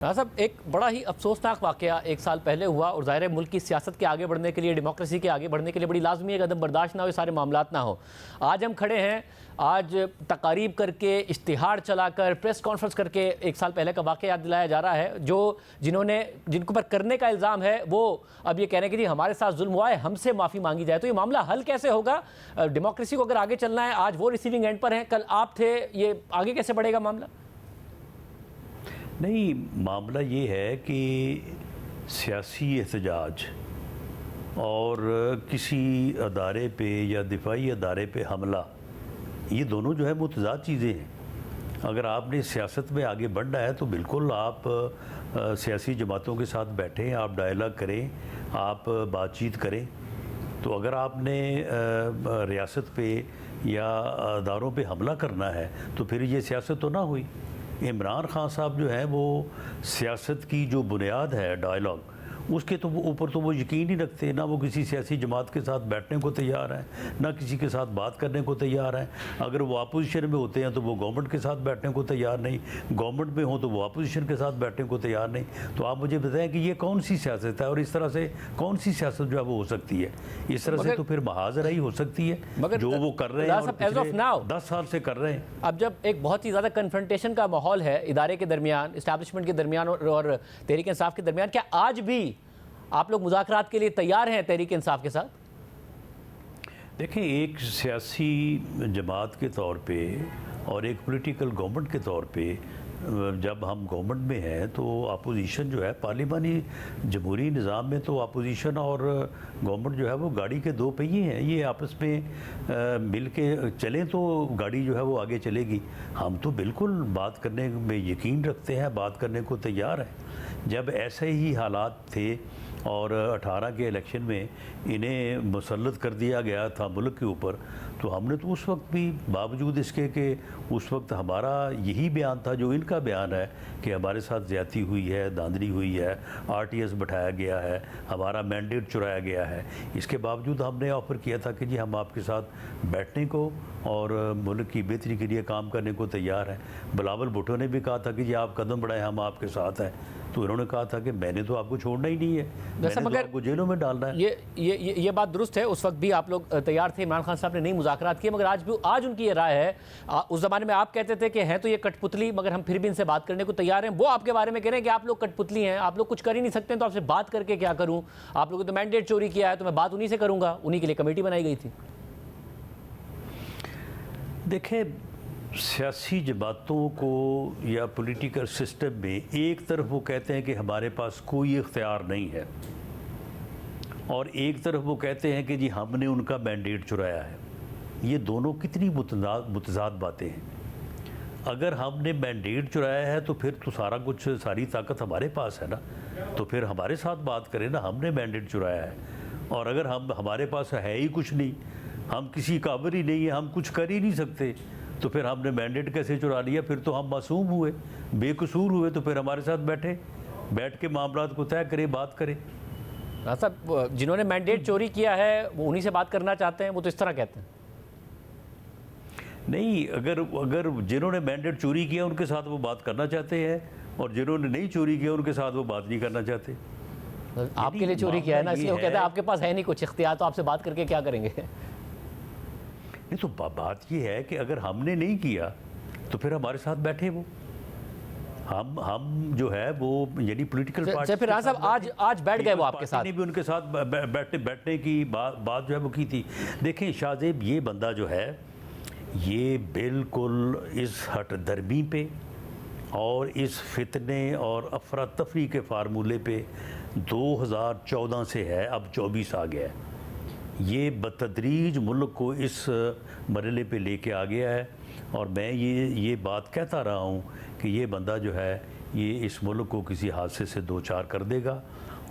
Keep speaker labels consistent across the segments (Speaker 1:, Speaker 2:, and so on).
Speaker 1: साहब, एक बड़ा ही अफसोसनाक वाक़या एक साल पहले हुआ और ज़ाहिर है मुल्क की सियासत के आगे बढ़ने के लिए, डेमोक्रेसी के आगे बढ़ने के लिए बड़ी लाजमी है कदम बर्दाश्त ना हो, ये सारे मामलात ना हो। आज हम खड़े हैं, आज तकारीब करके, इश्तिहार चलाकर, प्रेस कॉन्फ्रेंस करके एक साल पहले का वाक़या याद दिलाया जा रहा है। जिनको पर करने का इल्ज़ाम है वो अब ये कह रहे हैं कि जी हमारे साथ जुल्म हुआ है, हमसे माफ़ी मांगी जाए। तो ये मामला हल कैसे होगा? डेमोक्रेसी को अगर आगे चलना है, आज वो रिसीविंग एंड पर हैं, कल आप थे, ये आगे कैसे बढ़ेगा मामला?
Speaker 2: नहीं, मामला ये है कि सियासी एहतजाज और किसी अदारे पे या दिफाई अदारे पे हमला, ये दोनों जो है मुतज़ाद चीज़ें हैं। अगर आपने सियासत में आगे बढ़ना है तो बिल्कुल आप सियासी जमातों के साथ बैठें, आप डायलॉग करें, आप बातचीत करें। तो अगर आपने रियासत पे या अदारों पे हमला करना है तो फिर ये सियासत तो ना हुई। इमरान खान साहब जो है वो सियासत की जो बुनियाद है डायलॉग, उसके तो वो ऊपर तो वो यकीन ही रखते, ना वो किसी सियासी जमात के साथ बैठने को तैयार हैं, ना किसी के साथ बात करने को तैयार हैं। अगर वो अपोजिशन में होते हैं तो वो गवर्नमेंट के साथ बैठने को तैयार नहीं, गवर्नमेंट में हो तो वो अपोजिशन के साथ बैठने को तैयार नहीं। तो आप मुझे बताएं कि ये कौन सी सियासत है और इस तरह से कौन सी सियासत जो है वो हो सकती है? इस तरह से तो फिर महाजराई हो सकती है जो वो कर रहे हैं, 10 साल से कर रहे हैं।
Speaker 1: अब जब एक बहुत ही ज़्यादा कन्फ्रंटेशन का माहौल है इदारे के दरमियान, इस्टेब्लिशमेंट के दरमियान और तहरीक इंसाफ के दरमियान, क्या आज भी आप लोग मुज़ाकरात के लिए तैयार हैं तहरीक इंसाफ के साथ?
Speaker 2: देखिए, एक सियासी जमात के तौर पे और एक पॉलिटिकल गवर्नमेंट के तौर पे जब हम गवर्नमेंट में हैं तो अपोजिशन जो है, पार्लिमानी जमहूरी निज़ाम में तो अपोजिशन और गवर्नमेंट जो है वो गाड़ी के दो पहिए हैं। ये आपस में मिल के चलें तो गाड़ी जो है वो आगे चलेगी। हम तो बिल्कुल बात करने में यकीन रखते हैं, बात करने को तैयार हैं। जब ऐसे ही हालात थे और 18 के इलेक्शन में इन्हें मुसल्लत कर दिया गया था मुल्क के ऊपर, तो हमने तो उस वक्त भी, बावजूद इसके कि उस वक्त हमारा यही बयान था जो इनका बयान है कि हमारे साथ ज़्यादती हुई है, धांधली हुई है, RTS बैठाया गया है, हमारा मैंडेट चुराया गया है, इसके बावजूद हमने ऑफ़र किया था कि जी हम आपके साथ बैठने को और मुल्क की बेहतरी के लिए काम करने को तैयार हैं। बिलावल भुट्टो ने भी कहा था कि जी आप कदम बढ़ाएं, हम आपके साथ हैं। तो इन्होंने कहा था कि मैंने तो आपको छोड़ना ही नहीं है, मैंने तो आपको जेलों में डालना है।
Speaker 1: ये बात दुरुस्त है, उस वक्त भी आप लोग तैयार थे, इमरान खान साहब ने नहीं मुज़ाकरात किए, मगर आज उनकी ये राय है। उस ज़माने में आप कहते थे कि हैं तो ये कठपुतली, मगर हम फिर भी इनसे बात करने को तैयार हैं। वो आपके बारे में कह रहे हैं कि आप लोग कठपुतली हैं, आप लोग कुछ कर ही नहीं सकते, तो आपसे बात करके क्या करूँ? आप लोगों ने तो मैंडेट चोरी किया है, तो मैं बात उन्हीं से करूँगा। उन्हीं के लिए कमेटी बनाई गई थी।
Speaker 2: देखिए, सियासी जमातों को या पॉलिटिकल सिस्टम में एक तरफ वो कहते हैं कि हमारे पास कोई इख्तियार नहीं है और एक तरफ वो कहते हैं कि जी हमने उनका मैंडेट चुराया है। ये दोनों कितनी मुतज़ाद बातें हैं। अगर हमने मैंडेट चुराया है तो फिर तो सारा कुछ, सारी ताकत हमारे पास है ना, तो फिर हमारे साथ बात करें ना, हमने मैंडेट चुराया है। और अगर हमारे पास है ही कुछ नहीं, हम किसी काबिल ही नहीं है, हम कुछ कर ही नहीं सकते, तो फिर हमने मैंडेट कैसे चुरा लिया? फिर तो हम मासूम हुए, बेकसूर हुए, तो फिर हमारे साथ बैठ के मामलात को तय करें, बात करें।
Speaker 1: साहब, जिन्होंने मैंडेट चोरी किया है वो उन्हीं से बात करना चाहते हैं, वो तो इस तरह कहते हैं।
Speaker 2: नहीं, अगर जिन्होंने मैंडेट चोरी किया उनके साथ वो बात करना चाहते हैं और जिन्होंने नहीं चोरी किया उनके साथ वो बात नहीं करना चाहते।
Speaker 1: आपके लिए चोरी किया है ना, इसलिए वो कहते हैं आपके पास है नहीं कुछ इख्तियार, तो आपसे बात करके क्या करेंगे?
Speaker 2: नहीं, तो बात ये है कि अगर हमने नहीं किया तो फिर हमारे साथ बैठे वो, हम जो है वो यानी पॉलिटिकल पार्टी।
Speaker 1: फिर साहब आज बैठ गए वो आपके साथ?
Speaker 2: भी उनके साथ बैठने की बात जो है वो की थी। देखें शाहजेब, ये बंदा जो है ये बिल्कुल इस हट दर्मी पे और इस फितने और अफरा तफरी के फार्मूले पे 2014 से है, अब 24 आ गया है। ये बतदरीज मुल्क को इस मरहले पे लेके आ गया है और मैं ये बात कहता रहा हूँ कि ये बंदा जो है ये इस मुल्क को किसी हादसे से दो चार कर देगा।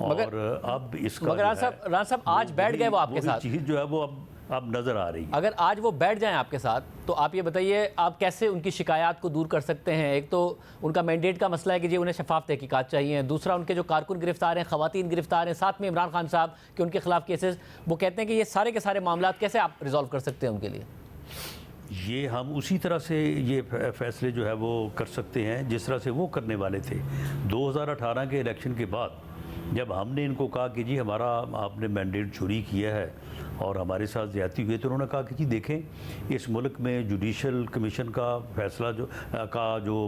Speaker 2: और अब इसका
Speaker 1: राना साहब आज बैठ गए वो आपके साथ,
Speaker 2: चीज़ जो है वो अब नज़र आ रही है।
Speaker 1: अगर आज वो बैठ जाएं आपके साथ तो आप ये बताइए आप कैसे उनकी शिकायत को दूर कर सकते हैं? एक तो उनका मैंडेट का मसला है कि जी उन्हें शफाफ तहकीकात चाहिए, दूसरा उनके जो कारकुन गिरफ्तार हैं, ख़वातीन गिरफ्तार हैं, साथ में इमरान खान साहब के उनके खिलाफ केसेस, वो कहते हैं कि ये सारे के सारे मामला कैसे आप रिजॉल्व कर सकते हैं उनके लिए?
Speaker 2: ये हम उसी तरह से ये फैसले जो है वो कर सकते हैं जिस तरह से वो करने वाले थे 2018 के इलेक्शन के बाद। जब हमने इनको कहा कि जी हमारा आपने मैंडेट चोरी किया है और हमारे साथ ज़्यादती हुई, तो उन्होंने कहा कि जी देखें इस मुल्क में जुडिशल कमीशन का फैसला जो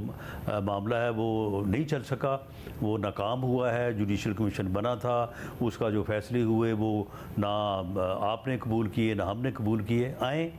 Speaker 2: मामला है वो नहीं चल सका, वो नाकाम हुआ है। जुडिशल कमीशन बना था, उसका जो फैसले हुए वो ना आपने कबूल किए ना हमने कबूल किए। आए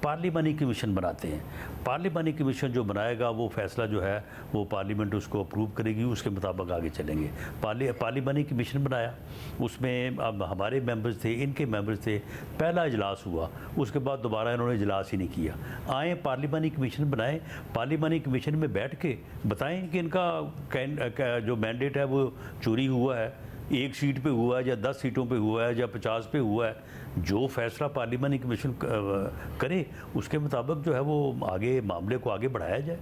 Speaker 2: पार्लिमानी कमीशन बनाते हैं, पार्लिमानी कमीशन जो बनाएगा वो फैसला जो है वो पार्लियामेंट उसको अप्रूव करेगी, उसके मुताबिक आगे चलेंगे। पार्लिमानी कमीशन बनाया, उसमें अब हमारे मेंबर्स थे, इनके मेंबर्स थे, पहला इजलास हुआ, उसके बाद दोबारा इन्होंने इजलास ही नहीं किया। आए पार्लिमानी कमीशन बनाए, पार्लिमानी कमीशन में बैठ के बताएं कि इनका जो मैंडेट है वो चोरी हुआ है, 1 सीट पे हुआ है या 10 सीटों पे हुआ है या 50 पे हुआ है। जो फैसला पार्लिमानी कमीशन करे उसके मुताबिक जो है वो आगे मामले को आगे बढ़ाया जाए।